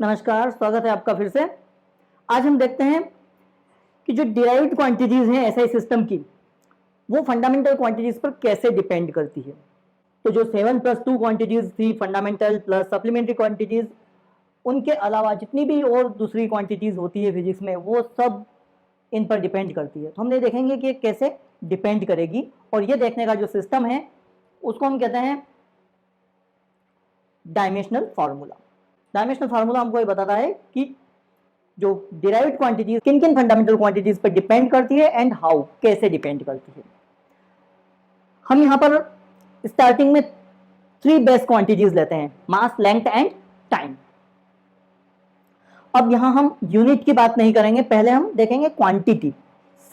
नमस्कार, स्वागत है आपका फिर से। आज हम देखते हैं कि जो डिराइव्ड क्वांटिटीज हैं एसआई सिस्टम की, वो फंडामेंटल क्वांटिटीज पर कैसे डिपेंड करती है। तो जो 7+2 क्वांटिटीज थी, फंडामेंटल प्लस सप्लीमेंट्री क्वांटिटीज, उनके अलावा जितनी भी और दूसरी क्वांटिटीज होती है फिजिक्स में, वो सब इन पर डिपेंड करती है। तो हम ये देखेंगे कि कैसे डिपेंड करेगी, और ये देखने का जो सिस्टम है उसको हम कहते हैं डायमेंशनल फार्मूला। डायमेंशनल फार्मूला हमको ये बताता है कि जो डिराइव्ड क्वांटिटीज किन किन फंडामेंटल क्वांटिटीज पर डिपेंड करती है एंड हाउ, कैसे डिपेंड करती है। हम यहां पर स्टार्टिंग में 3 बेस क्वांटिटीज लेते हैं, मास, लेंथ एंड टाइम। अब यहां हम यूनिट की बात नहीं करेंगे, पहले हम देखेंगे क्वांटिटी।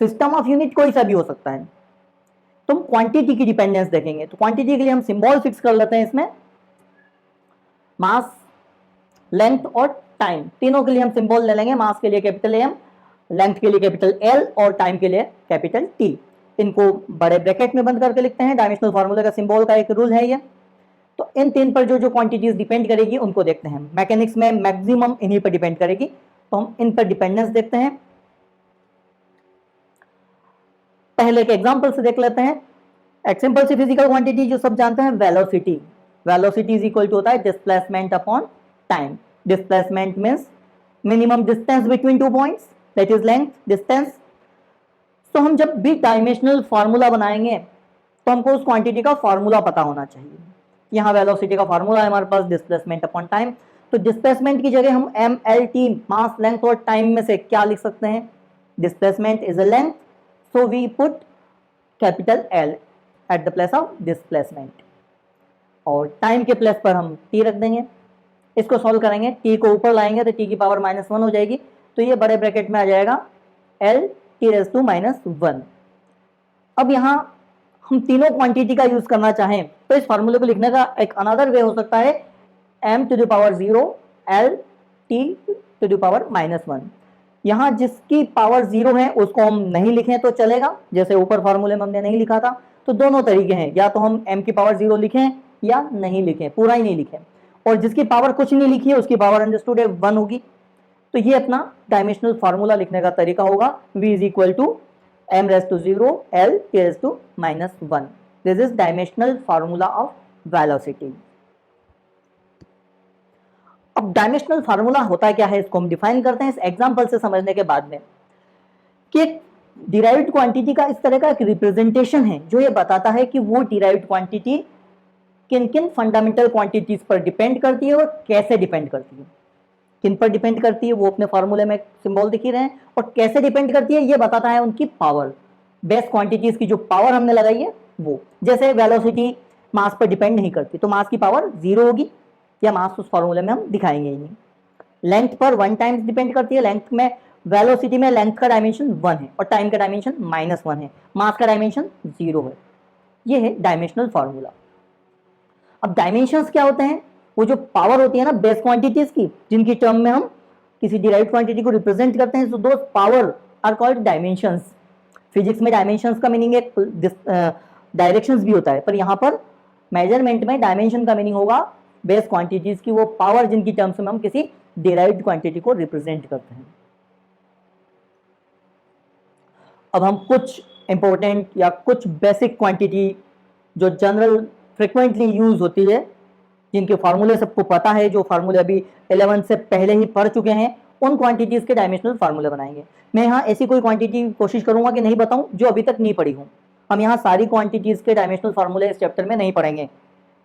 सिस्टम ऑफ यूनिट कोई सा भी हो सकता है, तो हम क्वांटिटी की डिपेंडेंस देखेंगे। तो क्वांटिटी के लिए हम सिंबल फिक्स कर लेते हैं इसमें, मास, लेंथ और टाइम। तीनों के लिए हम सिंबल ले लेंगे, मास के लिए कैपिटल एम, लेंथ के लिए कैपिटल एल और टाइम के लिए कैपिटल टी। इनको बड़े ब्रैकेट में बंद करके लिखते हैं। डायमेंशनल फार्मूला का सिंबल का एक रूल है ये। तो इन तीन पर जो जो क्वांटिटीज डिपेंड करेगी उनको देखते हैं। मैकेनिक्स में मैक्सिमम इन्हीं पर डिपेंड करेगी, तो हम इन पर डिपेंडेंस देखते हैं। पहले के एग्जांपल से देख लेते हैं। एक सिंपल सी फिजिकल क्वांटिटी जो सब जानते हैं, velocity. Velocity is equal to होता है displacement upon time. Displacement means minimum distance between 2 points, that is length, distance. तो हम जब भी डायमेंशनल फार्मूला बनाएंगे तो हमको उस क्वांटिटी का फार्मूला पता होना चाहिए। यहाँ वेलोसिटी का फार्मूला है हमारे पास, डिस्प्लेसमेंट अपॉन टाइम। तो डिस्प्लेसमेंट की जगह हम M L T, mass, length और टाइम में से क्या लिख सकते हैं? Displacement is a length, so we put capital L at the place of displacement, और टाइम के प्लेस पर हम टी रख देंगे। इसको सॉल्व करेंगे, टी को ऊपर लाएंगे तो टी की पावर -1 हो जाएगी, तो ये बड़े ब्रैकेट में आ जाएगा एल टी रेज़ टू -1। अब यहाँ हम तीनों क्वांटिटी का यूज करना चाहें तो इस फार्मूले को लिखने का एक अनदर वे हो सकता है, m to the power 0 l t to the power -1। यहाँ जिसकी पावर 0 है उसको हम नहीं लिखें तो चलेगा, जैसे ऊपर फार्मूले में हमने नहीं लिखा था। तो दोनों तरीके हैं, या तो हम m की पावर 0 लिखें या नहीं लिखें, पूरा ही नहीं लिखें। और जिसकी पावर कुछ नहीं लिखी है उसकी पावर अंडरस्टूड है 1 होगी। तो ये अपना डायमेंशनल फार्मूला लिखने का तरीका होगा, v is equal to m raise to 0 l t raise to -1। This is dimensional formula of velocity. अब डायमेंशनल फार्मूला होता क्या है, इसको हम डिफाइन करते हैं इस एग्जांपल से समझने के बाद में, कि डिराइव्ड क्वांटिटी का इस तरह का एक रिप्रेजेंटेशन है जो ये बताता है कि वो डिराइव्ड क्वांटिटी किन किन फंडामेंटल क्वांटिटीज पर डिपेंड करती है और कैसे डिपेंड करती है। किन पर डिपेंड करती है वो अपने फार्मूले में सिंबल दिख ही रहे हैं, और कैसे डिपेंड करती है ये बताता है उनकी पावर। बेस क्वांटिटीज की जो पावर हमने लगाई है वो, जैसे वेलोसिटी मास पर डिपेंड नहीं करती, तो मास की पावर 0 होगी, या मास उस फार्मूले में हम दिखाएंगे ही नहीं। लेंथ पर 1 टाइम्स डिपेंड करती है, लेंथ में वेलोसिटी में लेंथ का डायमेंशन 1 है और टाइम का डायमेंशन -1 है, मास का डायमेंशन 0 है। ये है डायमेंशनल फार्मूला। अब डायमेंशंस क्या होते हैं? वो जो पावर होती है ना बेस क्वांटिटीज की, जिनकी टर्म में हम किसी डिराइव्ड क्वांटिटी को रिप्रेजेंट करते हैं, so those power are called dimensions. Physics में डायमेंशंस का मीनिंग एक डायरेक्शंस भी होता है, पर यहाँ पर मेजरमेंट में डायमेंशन का मीनिंग होगा बेस क्वांटिटीज की वो पावर जिनकी टर्म्स में हम किसी डिराइव्ड क्वांटिटी को रिप्रेजेंट करते हैं। अब हम कुछ इंपॉर्टेंट या कुछ बेसिक क्वांटिटी जो जनरल फ्रिक्वेंटली यूज होती है, जिनके फार्मूले सबको पता है, जो फार्मूले अभी 11 से पहले ही पढ़ चुके हैं, उन क्वांटिटीज के डायमेंशनल फार्मूले बनाएंगे। मैं यहाँ ऐसी कोई क्वांटिटी कोशिश करूंगा कि नहीं बताऊं जो अभी तक नहीं पढ़ी हूं। हम यहाँ सारी क्वांटिटीज के डायमेंशनल फार्मूले इस चैप्टर में नहीं पढ़ेंगे,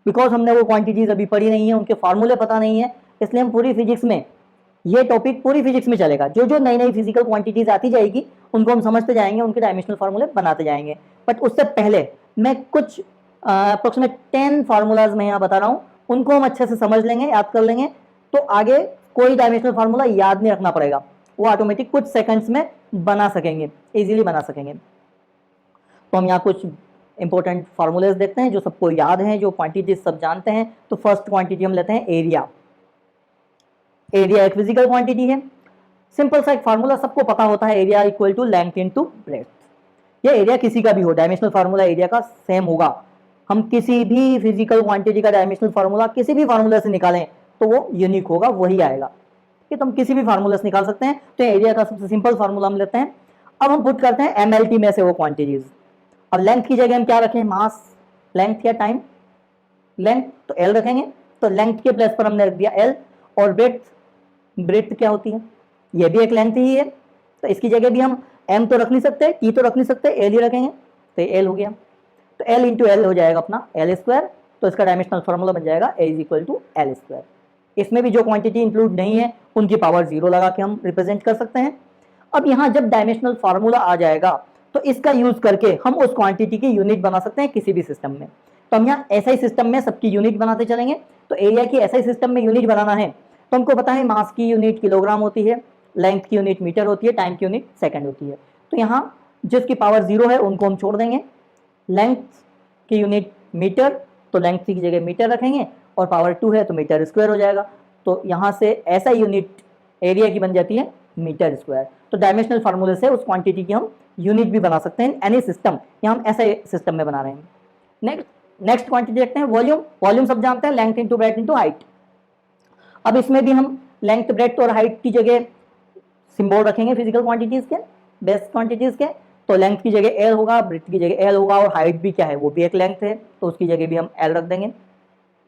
बिकॉज हमने वो क्वांटिटीज अभी पढ़ी नहीं है, उनके फार्मूले पता नहीं है। इसलिए हम पूरी फिजिक्स में, ये टॉपिक पूरी फिजिक्स में चलेगा। जो जो नई नई फिजिकल क्वांटिटीज आती जाएगी उनको हम समझते जाएंगे, उनके डायमेंशनल फार्मूले बनाते जाएंगे। बट उससे पहले मैं कुछ अप्रोक्सीमेट 10 फार्मूलाज मैं यहाँ बता रहा हूँ, उनको हम अच्छे से समझ लेंगे, याद कर लेंगे, तो आगे कोई डायमेंशनल फार्मूला याद नहीं रखना पड़ेगा, वो ऑटोमेटिक कुछ सेकंड्स में बना सकेंगे, इजीली बना सकेंगे। तो हम यहाँ कुछ इंपॉर्टेंट फार्मूलेज देखते हैं जो सबको याद हैं, जो क्वांटिटीज सब जानते हैं। तो फर्स्ट क्वांटिटी हम लेते हैं एरिया। एरिया एक फिजिकल क्वांटिटी है। सिंपल सा एक फार्मूला सबको पता होता है, area equal to length into breadth. ये एरिया किसी का भी हो, डायमेंशनल फार्मूला एरिया का सेम होगा। हम किसी भी फिजिकल क्वांटिटी का डायमेंशनल फार्मूला किसी भी फार्मूला से निकालें तो वो यूनिक होगा, वही आएगा। कि तो हम किसी भी फार्मूला से निकाल सकते हैं। तो एरिया का सबसे सिंपल फार्मूला हम लेते हैं। अब हम पुट करते हैं MLT में से वो क्वांटिटीज। अब लेंथ की जगह हम क्या रखें, मास, लेंथ या टाइम, लेंथ तो L रखेंगे, तो लेंथ के प्लेस पर हमने रख दिया L। और ब्रेथ क्या होती है, ये भी एक लेंथ ही है, तो इसकी जगह भी हम M तो रख नहीं सकते, T तो रख नहीं सकते, L ही रखेंगे, तो ये L हो गया। तो L इंटू L हो जाएगा अपना L स्क्वायर। तो इसका डायमेंशनल फॉर्मूला बन जाएगा A is equal to L square. इसमें भी जो क्वांटिटी इंक्लूड नहीं है उनकी पावर 0 लगा के हम रिप्रेजेंट कर सकते हैं। अब यहाँ जब डायमेंशनल फार्मूला आ जाएगा तो इसका यूज करके हम उस क्वांटिटी की यूनिट बना सकते हैं किसी भी सिस्टम में। तो हम यहाँ ऐसा ही सिस्टम में सबकी यूनिट बनाते चलेंगे। तो एरिया की ऐसा ही सिस्टम में यूनिट बनाना है तो हमको पता है मास की यूनिट किलोग्राम होती है, लेंथ की यूनिट मीटर होती है, टाइम की यूनिट सेकंड होती है। तो यहाँ जिसकी पावर 0 है उनको हम छोड़ देंगे। लेंथ की यूनिट मीटर, तो लेंथ की जगह मीटर रखेंगे, और पावर 2 है तो मीटर स्क्वायर हो जाएगा। तो यहाँ से ऐसा यूनिट एरिया की बन जाती है मीटर स्क्वायर। तो डायमेंशनल फार्मूले से उस क्वांटिटी की हम यूनिट भी बना सकते हैं एनी सिस्टम। यहाँ हम ऐसे सिस्टम में बना रहे हैं। नेक्स्ट क्वांटिटी देखते हैं वॉल्यूम। वॉल्यूम सब जानते हैं, length into breadth into height. अब इसमें भी हम लेंथ, ब्रेड्थ और हाइट की जगह सिंबल रखेंगे फिजिकल क्वांटिटीज के, बेस्ट क्वांटिटीज के। तो लेंथ की जगह L होगा, ब्रेड्थ की जगह L होगा, और हाइट भी क्या है, वो भी एक लेंथ है, तो उसकी जगह भी हम L रख देंगे।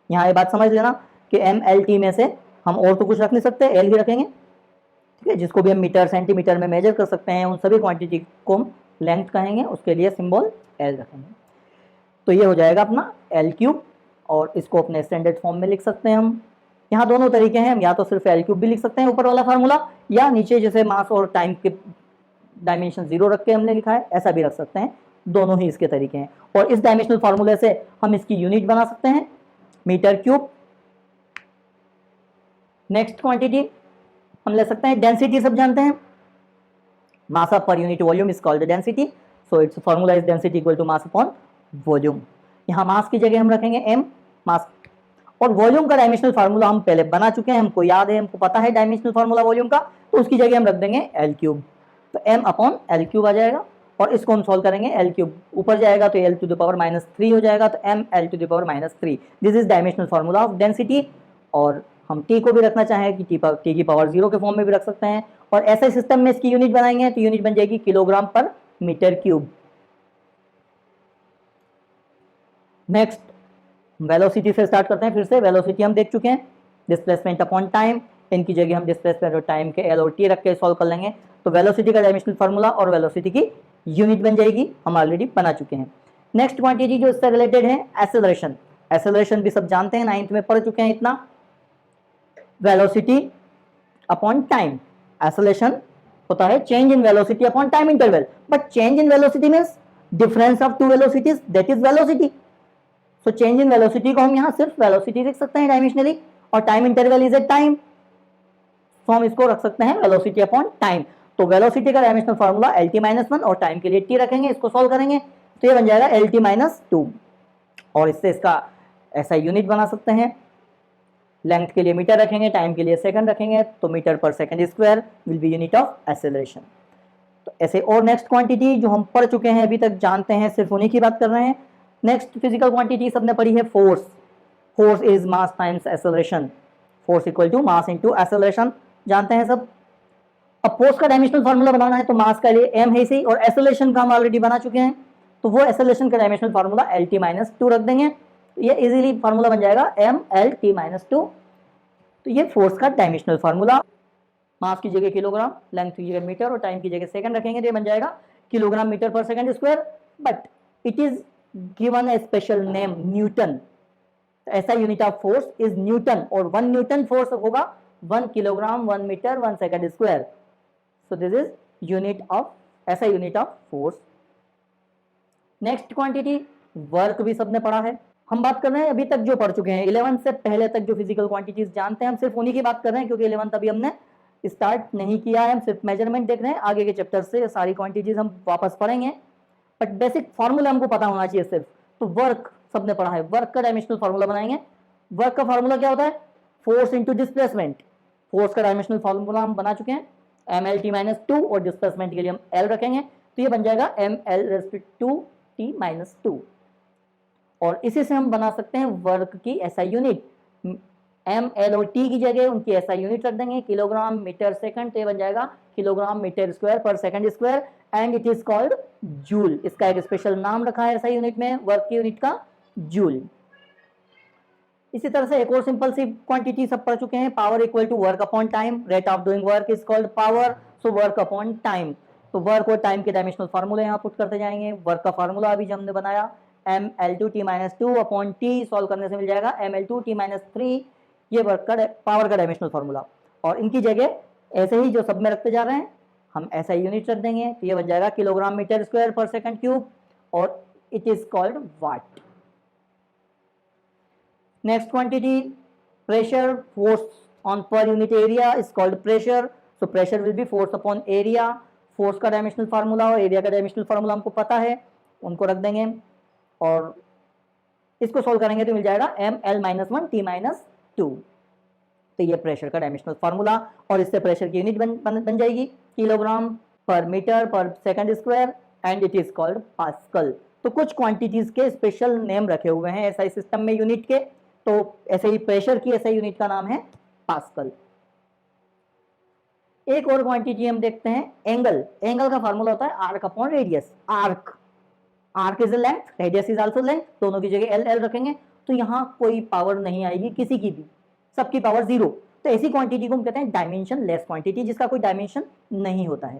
यहाँ ये बात समझ लेना कि MLT में से हम और तो कुछ रख नहीं सकते, L ही रखेंगे, ठीक है। जिसको भी हम मीटर सेंटीमीटर में मेजर कर सकते हैं उन सभी क्वांटिटी को हम लेंथ कहेंगे, उसके लिए सिंबल L रखेंगे। तो ये हो जाएगा अपना L3, और इसको अपने स्टैंडर्ड फॉर्म में लिख सकते हैं हम। यहाँ दोनों तरीके हैं, हम या तो सिर्फ L3 भी लिख सकते हैं ऊपर वाला फार्मूला, या नीचे जैसे मास और टाइम के डायमेंशन 0 रख के हमने लिखा है ऐसा भी रख सकते हैं। दोनों ही इसके तरीके हैं। और इस डायमेंशनल फार्मूले से हम इसकी यूनिट बना सकते हैं मीटर क्यूब। नेक्स्ट क्वांटिटी हम ले सकते हैं डेंसिटी। सब जानते हैं mass per unit volume is called density, so its formula is density equal to mass upon volume. यहाँ मास की जगह हम रखेंगे M, मास। और वॉल्यूम का डायमेंशनल फार्मूला हम पहले बना चुके हैं, हमको याद है, हमको पता है डायमेंशनल फार्मूला वॉल्यूम का, तो उसकी जगह हम रख देंगे L3। तो M अपॉन L3 आ जाएगा, और इसको हम सॉल्व करेंगे। L3 ऊपर जाएगा तो L टू द पावर -3 हो जाएगा, तो M L to the power -3। This is dimensional formula of density. और हम T को भी रखना चाहें कि T की पावर 0 के फॉर्म में भी रख सकते हैं। और ऐसे सिस्टम में इसकी यूनिट बनाएंगे तो यूनिट बन जाएगी किलोग्राम पर मीटर क्यूब। नेक्स्ट वेलोसिटी से स्टार्ट करते हैं। फिर से वेलोसिटी हम देख चुके हैं, डिस्प्लेसमेंट अपॉन टाइम। इनकी जगह हम डिस्प्लेसमेंट और टाइम के L और T रख के सॉल्व कर लेंगे। तो वेलोसिटी का डायमेंशनल फार्मूला और वेलोसिटी की यूनिट बन जाएगी, हम ऑलरेडी बना चुके हैं। नेक्स्ट क्वांटिटी जो इससे रिलेटेड है एक्सेलरेशन। एक्सेलरेशन भी सब जानते हैं, 9th में पढ़ चुके हैं इतना। वेलोसिटी अपॉन टाइम, एक्सेलरेशन होता है change in velocity upon time interval, but change in velocity means difference of two velocities, that is velocity. So change in velocity को हम यहाँ सिर्फ वेलोसिटी लिख सकते हैं डायमेंशनली, और time interval is a time, तो हम इसको रख सकते हैं वेलोसिटी अपॉन टाइम। तो वेलोसिटी का डायमेंशनल फार्मूला LT-1, और टाइम के लिए T रखेंगे, इसको सॉल्व करेंगे तो ये बन जाएगा LT-2। और इससे इसका ऐसा यूनिट बना सकते हैं। लेंथ के लिए मीटर रखेंगे, टाइम के लिए सेकंड रखेंगे, तो metre per second square will be unit of acceleration. तो ऐसे और नेक्स्ट क्वांटिटी जो हम पढ़ चुके हैं अभी तक जानते हैं, सिर्फ उन्हीं की बात कर रहे हैं। नेक्स्ट फिजिकल क्वांटिटी सबने पढ़ी है force. Force is mass times acceleration, force equal to mass into acceleration, जानते हैं सब। अब फोर्स का डायमेंशनल फार्मूला बनाना है तो मास का लिए M है इसी, और एक्सेलरेशन का हम ऑलरेडी बना चुके हैं, तो वो एक्सेलरेशन का डायमेंशनल फार्मूला LT-2 रख देंगे। ये इजीली फार्मूला बन जाएगा MLT-2। तो ये फोर्स का डायमेंशनल फार्मूला, मास की जगह किलोग्राम, लेंथ की जगह मीटर और टाइम की जगह सेकंड रखेंगे, तो ये बन जाएगा kilogram metre per second square, but it is given a special name newton. ऐसा unit of force is newton, और 1 न्यूटन फोर्स होगा 1 kilogram 1 metre 1 second square. So this is unit of, ऐसा unit of force. Next quantity work भी सबने पढ़ा है। हम बात कर रहे हैं अभी तक जो पढ़ चुके हैं 11 से पहले तक जो फिजिकल क्वांटिटीज जानते हैं, हम सिर्फ उन्हीं की बात कर रहे हैं, क्योंकि 11th अभी हमने स्टार्ट नहीं किया है, हम सिर्फ मेजरमेंट देख रहे हैं। आगे के चैप्टर से सारी क्वांटिटीज हम वापस पढ़ेंगे, बट बेसिक फार्मूला हमको पता होना चाहिए सिर्फ। तो वर्क सबने पढ़ा है, वर्क का डायमेंशनल फार्मूला बनाएंगे। वर्क का फार्मूला क्या होता है, फोर्स इंटू डिस्प्लेसमेंट। फोर्स का डायमेंशनल फार्मूला हम बना चुके हैं MLT-2, और डिस्प्लेसमेंट के लिए हम L रखेंगे, तो ये बन जाएगा ML/T-2। और इसी से हम बना सकते हैं वर्क की ऐसा यूनिट, MLOT की जगह उनकी SI यूनिट रख देंगे किलोग्राम मीटर सेकंड, तो ये बन जाएगा kilogram metre square per second square and it is called joule. इसका एक स्पेशल नाम रखा है SI यूनिट में, वर्क की यूनिट का, जूल। इसी तरह से एक और सिंपल सी क्वांटिटी सब पढ़ चुके हैं, power equal to work upon time, rate of doing work is called power, so work upon time. तो वर्क और टाइम के डायमेंशनल फार्मूले यहाँ पुट करते जाएंगे। वर्क का फार्मूला अभी हमने बनाया mL2t-2 अपॉन टी, सॉल्व करने से मिल जाएगा mL2t-3, ये वर्क का पावर का डायमेंशनल फार्मूला। और इनकी जगह ऐसे ही जो सब में रखते जा रहे हैं हम SI यूनिट रख देंगे, तो ये बन जाएगा kilogram metre square per second cube और it is called watt. Next quantity, pressure, force on per unit area is called pressure. So pressure will be force upon area. Force का dimensional formula और area का dimensional formula हमको पता है, उनको रख देंगे और इसको सोल्व करेंगे तो मिल जाएगा mL-1t-2। तो ये प्रेशर का डायमेंशनल फार्मूला और इससे प्रेशर की यूनिट बन जाएगी किलोग्राम पर metre per second square and it is called pascal. तो कुछ क्वांटिटीज के स्पेशल नेम रखे हुए हैं SI सिस्टम में यूनिट के, तो ऐसे ही प्रेशर की SI यूनिट का नाम है पास्कल। एक और क्वांटिटी हम देखते हैं, एंगल। एंगल का फार्मूला होता है arc upon radius. Arc is length, radius is also length, दोनों की जगह L रखेंगे तो यहाँ कोई पावर नहीं आएगी किसी की भी, सबकी पावर 0। तो ऐसी क्वांटिटी को हम कहते हैं डायमेंशन लेस क्वांटिटी, जिसका कोई डायमेंशन नहीं होता है।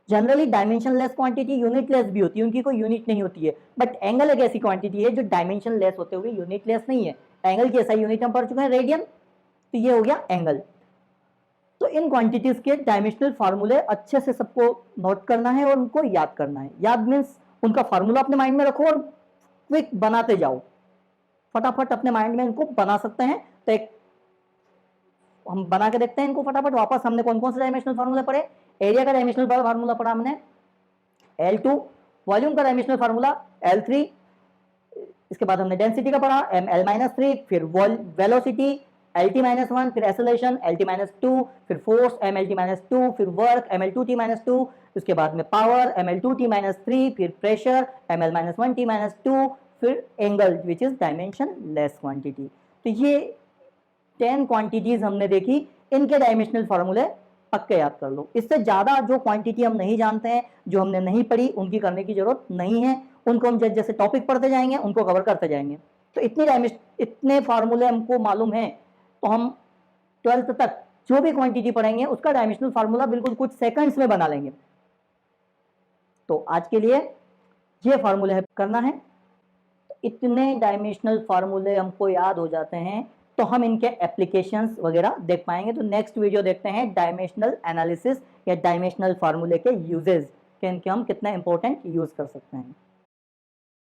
Generally dimension less quantity unit less भी होती है, उनकी कोई यूनिट नहीं होती है, बट एंगल एक ऐसी क्वांटिटी है जो डायमेंशन लेस होते हुए यूनिट लेस नहीं है। एंगल की SI यूनिट हम पढ़ चुके हैं रेडियन, तो ये हो गया एंगल। तो इन क्वांटिटीज के डायमेंशनल फार्मूले अच्छे से सबको नोट करना है और उनको याद करना है। याद मीन्स उनका फार्मूला अपने माइंड में रखो और क्विक बनाते जाओ, फटाफट अपने माइंड में इनको बना सकते हैं। तो एक हम बना के देखते हैं इनको फटाफट वापस। हमने कौन कौन से डायमेंशनल फार्मूले पढ़े? एरिया का डायमेंशनल फार्मूला पढ़ा हमने L2, वॉल्यूम का डायमेंशनल फार्मूला L3, इसके बाद हमने डेंसिटी का पढ़ा mL-3, फिर वेलोसिटी LT-1, फिर एक्सेलरेशन LT-2, फिर फोर्स mLT-2, फिर वर्क mL2t-2, उसके बाद में पावर mL2t-3, फिर प्रेशर mL-1t-2, फिर angle which is dimension less quantity. तो ये 10 क्वांटिटीज हमने देखी, इनके डायमेंशनल फार्मूले पक्के याद कर लो। इससे ज्यादा जो क्वांटिटी हम नहीं जानते हैं, जो हमने नहीं पढ़ी, उनकी करने की जरूरत नहीं है। उनको हम जैसे टॉपिक पढ़ते जाएंगे उनको कवर करते जाएंगे। तो इतने फार्मूले हमको मालूम है तो हम 12th तक जो भी क्वांटिटी पढ़ेंगे उसका डायमेंशनल फार्मूला बिल्कुल कुछ सेकंड्स में बना लेंगे। तो आज के लिए ये फार्मूले करना है। इतने डायमेंशनल फार्मूले हमको याद हो जाते हैं तो हम इनके एप्लीकेशंस वगैरह देख पाएंगे। तो नेक्स्ट वीडियो देखते हैं डायमेंशनल एनालिसिस या डायमेंशनल फार्मूले के यूजेस, कि इनके हम कितना इंपॉर्टेंट यूज कर सकते हैं।